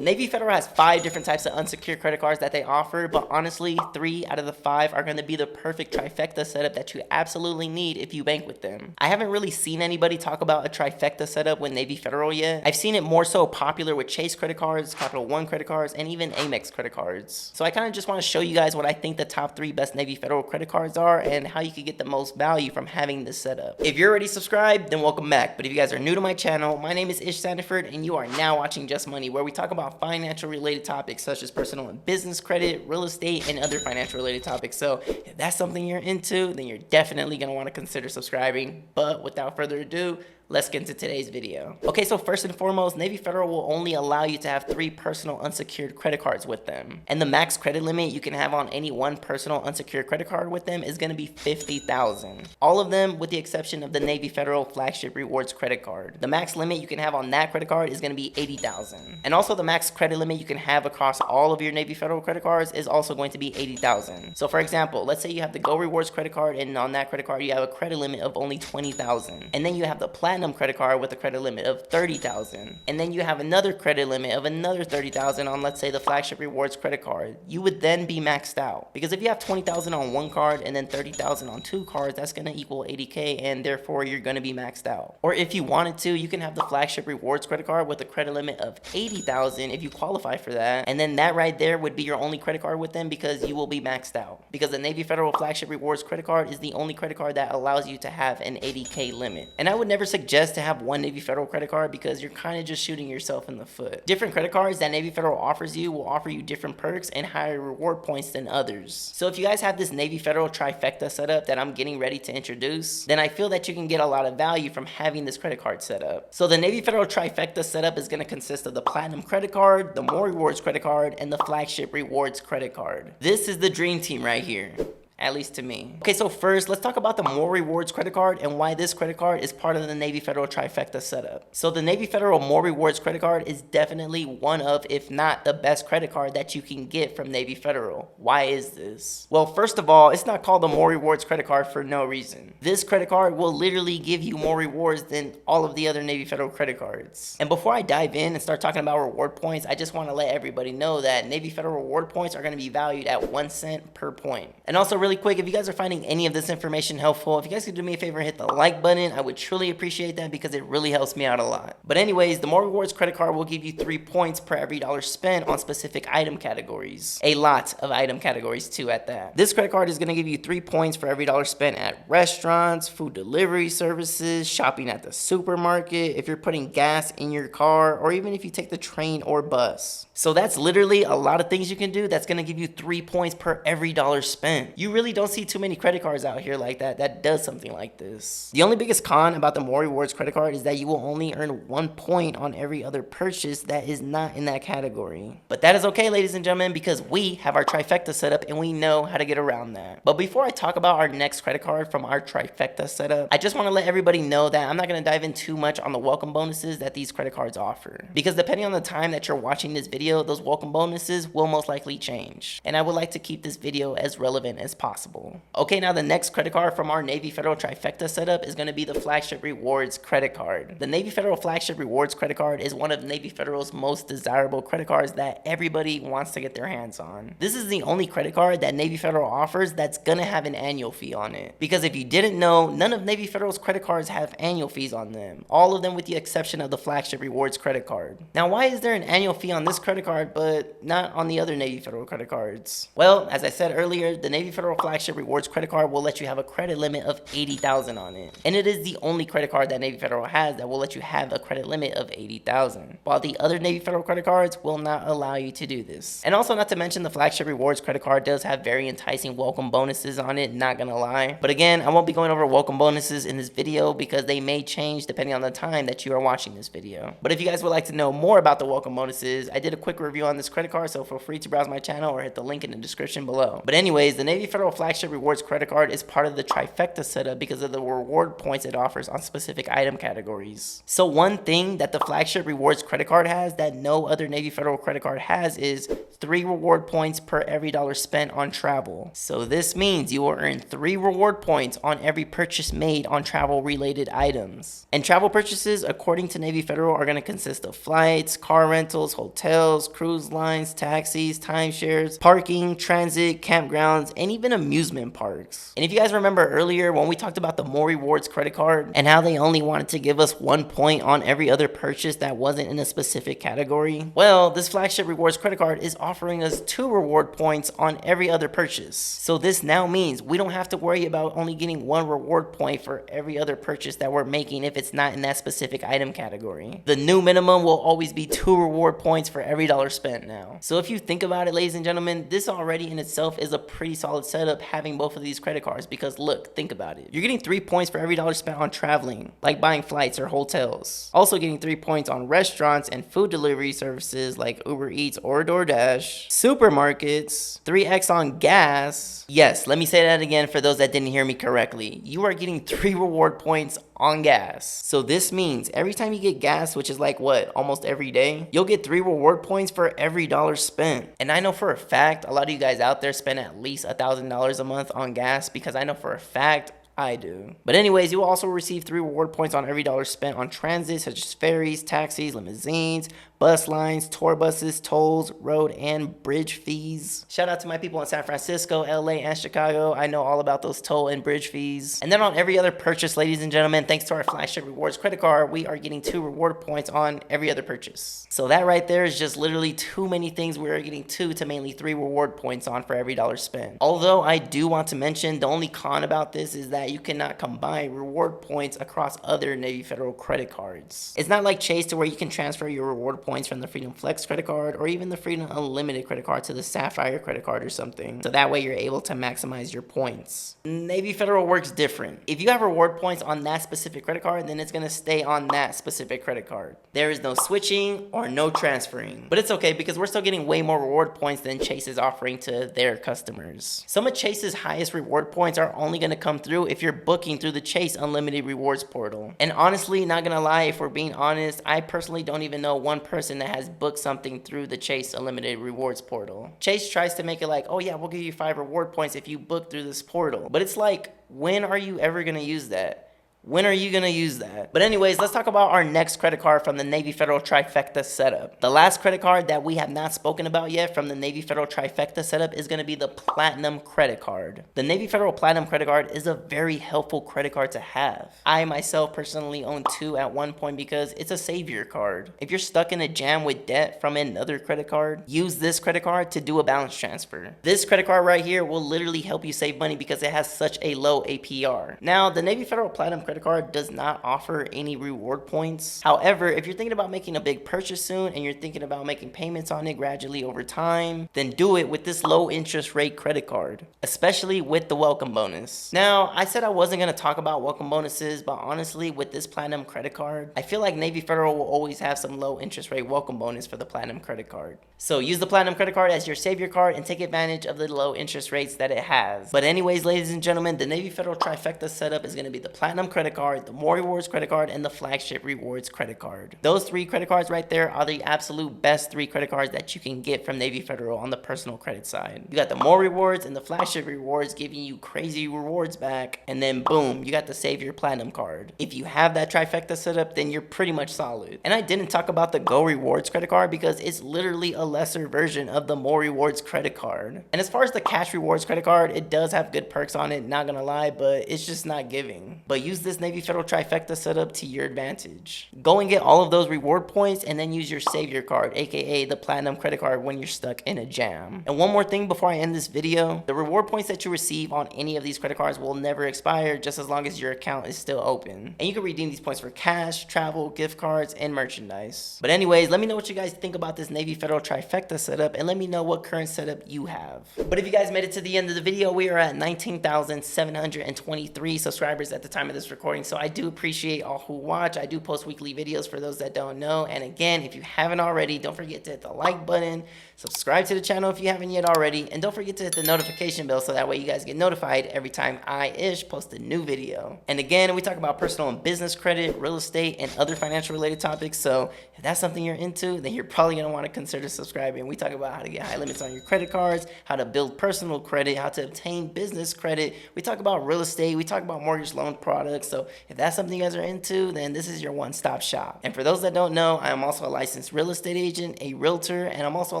Navy Federal has 5 different types of unsecured credit cards that they offer, but honestly, 3 out of the 5 are going to be the perfect trifecta setup that you absolutely need if you bank with them. I haven't really seen anybody talk about a trifecta setup with Navy Federal yet. I've seen it more so popular with Chase credit cards, Capital One credit cards, and even Amex credit cards. So I kind of just want to show you guys what I think the top 3 best Navy Federal credit cards are and how you can get the most value from having this setup. If you're already subscribed, then welcome back. But if you guys are new to my channel, my name is Ismael Sandiford, and you are now watching Just Money, where we talk about financial related topics such as personal and business credit, real estate, and other financial related topics. So if that's something you're into, then you're definitely going to want to consider subscribing. But without further ado, let's get into today's video. Okay, so first and foremost, Navy Federal will only allow you to have 3 personal unsecured credit cards with them. And the max credit limit you can have on any one personal unsecured credit card with them is going to be $50,000. All of them with the exception of the Navy Federal Flagship Rewards credit card. The max limit you can have on that credit card is going to be $80,000. And also the max credit limit you can have across all of your Navy Federal credit cards is also going to be $80,000. So for example, let's say you have the Go Rewards credit card, and on that credit card you have a credit limit of only $20,000. And then you have the Platinum credit card with a credit limit of $30,000, and then you have another credit limit of another $30,000 on, let's say, the Flagship Rewards credit card. You would then be maxed out, because if you have $20,000 on one card and then $30,000 on 2 cards, that's going to equal $80K, and therefore you're going to be maxed out. Or if you wanted to, you can have the Flagship Rewards credit card with a credit limit of $80,000 if you qualify for that, and then that right there would be your only credit card with them, because you will be maxed out, because the Navy Federal Flagship Rewards credit card is the only credit card that allows you to have an $80K limit. And I would never suggest to have one Navy Federal credit card, because you're kind of just shooting yourself in the foot. Different credit cards that Navy Federal offers you will offer you different perks and higher reward points than others. So if you guys have this Navy Federal trifecta setup that I'm getting ready to introduce, then I feel that you can get a lot of value from having this credit card setup. So the Navy Federal trifecta setup is going to consist of the Platinum credit card, the More Rewards credit card, and the Flagship Rewards credit card. This is the dream team right here, at least to me. Okay, so first, let's talk about the More Rewards credit card and why this credit card is part of the Navy Federal trifecta setup. So the Navy Federal More Rewards credit card is definitely one of, if not the best credit card that you can get from Navy Federal. Why is this? Well, first of all, it's not called the More Rewards credit card for no reason. This credit card will literally give you more rewards than all of the other Navy Federal credit cards. And before I dive in and start talking about reward points, I just want to let everybody know that Navy Federal reward points are going to be valued at 1 cent per point. And also really quick, if you guys are finding any of this information helpful, if you guys could do me a favor and hit the like button, I would truly appreciate that, because it really helps me out a lot. But anyways, the More Rewards credit card will give you 3 points per every dollar spent on specific item categories. A lot of item categories too at that. This credit card is going to give you 3 points for every dollar spent at restaurants, food delivery services, shopping at the supermarket, if you're putting gas in your car, or even if you take the train or bus. So that's literally a lot of things you can do that's going to give you 3 points per every dollar spent. You really don't see too many credit cards out here like that does something like this. The only biggest con about the More Rewards credit card is that you will only earn 1 point on every other purchase that is not in that category. But that is okay, ladies and gentlemen, because we have our trifecta setup and we know how to get around that. But before I talk about our next credit card from our trifecta setup, I just want to let everybody know that I'm not going to dive in too much on the welcome bonuses that these credit cards offer, because depending on the time that you're watching this video, those welcome bonuses will most likely change. And I would like to keep this video as relevant as possible. Okay, now the next credit card from our Navy Federal trifecta setup is going to be the Flagship Rewards credit card. The Navy Federal Flagship Rewards credit card is one of Navy Federal's most desirable credit cards that everybody wants to get their hands on. This is the only credit card that Navy Federal offers that's going to have an annual fee on it. Because if you didn't know, none of Navy Federal's credit cards have annual fees on them. All of them with the exception of the Flagship Rewards credit card. Now, why is there an annual fee on this credit card but not on the other Navy Federal credit cards? Well, as I said earlier, the Navy Federal Flagship Rewards credit card will let you have a credit limit of $80,000 on it. And it is the only credit card that Navy Federal has that will let you have a credit limit of $80,000. While the other Navy Federal credit cards will not allow you to do this. And also, not to mention, the Flagship Rewards credit card does have very enticing welcome bonuses on it, not gonna lie. But again, I won't be going over welcome bonuses in this video because they may change depending on the time that you are watching this video. But if you guys would like to know more about the welcome bonuses, I did a quick review on this credit card, so feel free to browse my channel or hit the link in the description below. But anyways, the Navy Federal Federal Flagship Rewards credit card is part of the Trifecta setup because of the reward points it offers on specific item categories. So one thing that the Flagship Rewards credit card has that no other Navy Federal credit card has is 3 reward points per every dollar spent on travel. So this means you will earn 3 reward points on every purchase made on travel related items. And travel purchases, according to Navy Federal, are going to consist of flights, car rentals, hotels, cruise lines, taxis, timeshares, parking, transit, campgrounds, and even amusement parks. And if you guys remember earlier when we talked about the More Rewards credit card and how they only wanted to give us 1 point on every other purchase that wasn't in a specific category, well, this Flagship Rewards credit card is offering us 2 reward points on every other purchase. So this now means we don't have to worry about only getting 1 reward point for every other purchase that we're making if it's not in that specific item category. The new minimum will always be 2 reward points for every dollar spent now. So if you think about it, ladies and gentlemen, this already in itself is a pretty solid setup having both of these credit cards, because look, think about it. You're getting 3 points for every dollar spent on traveling, like buying flights or hotels. Also getting 3 points on restaurants and food delivery services like Uber Eats or DoorDash. Supermarkets, 3x on gas. Yes, let me say that again for those that didn't hear me correctly. You are getting 3 reward points on gas. So this means every time you get gas, which is like what, almost every day, you'll get 3 reward points for every dollar spent. And I know for a fact a lot of you guys out there spend at least $1,000 a month on gas, because I know for a fact I do. But anyways, you will also receive 3 reward points on every dollar spent on transit, such as ferries, taxis, limousines, bus lines, tour buses, tolls, road and bridge fees. Shout out to my people in San Francisco, LA, and Chicago. I know all about those toll and bridge fees. And then on every other purchase, ladies and gentlemen, thanks to our Flagship Rewards credit card, we are getting 2 reward points on every other purchase. So that right there is just literally too many things we are getting 2 to mainly 3 reward points on for every dollar spent. Although I do want to mention the only con about this is that you cannot combine reward points across other Navy Federal credit cards. It's not like Chase to where you can transfer your reward points from the Freedom Flex credit card or even the Freedom Unlimited credit card to the Sapphire credit card or something. So that way you're able to maximize your points. Navy Federal works different. If you have reward points on that specific credit card, then it's going to stay on that specific credit card. There is no switching or no transferring. But it's okay because we're still getting way more reward points than Chase is offering to their customers. Some of Chase's highest reward points are only going to come through if you're booking through the Chase Unlimited Rewards portal. And honestly, not gonna lie, if we're being honest, I personally don't even know one person that has booked something through the Chase Unlimited Rewards portal. Chase tries to make it like, oh yeah, we'll give you 5 reward points if you book through this portal. But it's like, when are you ever gonna use that? When are you going to use that? But anyways, let's talk about our next credit card from the Navy Federal Trifecta setup. The last credit card that we have not spoken about yet from the Navy Federal Trifecta setup is going to be the Platinum credit card. The Navy Federal Platinum credit card is a very helpful credit card to have. I myself personally own 2 at one point because it's a savior card. If you're stuck in a jam with debt from another credit card, use this credit card to do a balance transfer. This credit card right here will literally help you save money because it has such a low APR. Now, the Navy Federal Platinum credit card does not offer any reward points. However, if you're thinking about making a big purchase soon and you're thinking about making payments on it gradually over time, then do it with this low interest rate credit card, especially with the welcome bonus. Now, I said I wasn't going to talk about welcome bonuses, but honestly, with this Platinum credit card, I feel like Navy Federal will always have some low interest rate welcome bonus for the Platinum credit card. So use the Platinum credit card as your savior card and take advantage of the low interest rates that it has. But anyways, ladies and gentlemen, the Navy Federal Trifecta setup is going to be the Platinum credit card, the More Rewards credit card, and the Flagship Rewards credit card. Those 3 credit cards right there are the absolute best 3 credit cards that you can get from Navy Federal on the personal credit side. You got the More Rewards and the Flagship Rewards giving you crazy rewards back, and then boom, you got the Savior Platinum card. If you have that Trifecta setup, then you're pretty much solid. And I didn't talk about the Go Rewards credit card because it's literally a lesser version of the More Rewards credit card. And as far as the Cash Rewards credit card, it does have good perks on it, not gonna lie, but it's just not giving. But use this Navy Federal Trifecta setup to your advantage. Go and get all of those reward points and then use your savior card, aka the Platinum credit card, when you're stuck in a jam. And one more thing before I end this video, the reward points that you receive on any of these credit cards will never expire just as long as your account is still open. And you can redeem these points for cash, travel, gift cards, and merchandise. But anyways, let me know what you guys think about this Navy Federal Trifecta setup and let me know what current setup you have. But if you guys made it to the end of the video, we are at 19,723 subscribers at the time of this recording. recording. So I do appreciate all who watch. I do post weekly videos for those that don't know. And again, if you haven't already, don't forget to hit the like button, subscribe to the channel if you haven't yet already, and don't forget to hit the notification bell so that way you guys get notified every time I post a new video. And again, we talk about personal and business credit, real estate, and other financial related topics. So if that's something you're into, then you're probably going to want to consider subscribing. We talk about how to get high limits on your credit cards, how to build personal credit, how to obtain business credit. We talk about real estate. We talk about mortgage loan products. So if that's something you guys are into, then this is your one-stop shop. And for those that don't know, I am also a licensed real estate agent, a realtor, and I'm also a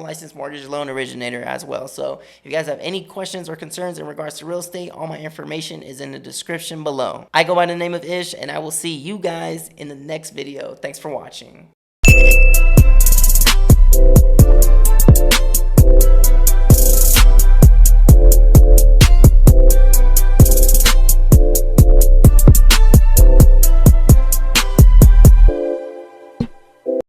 licensed mortgage loan originator as well. So if you guys have any questions or concerns in regards to real estate, all my information is in the description below. I go by the name of Ish, and I will see you guys in the next video. Thanks for watching.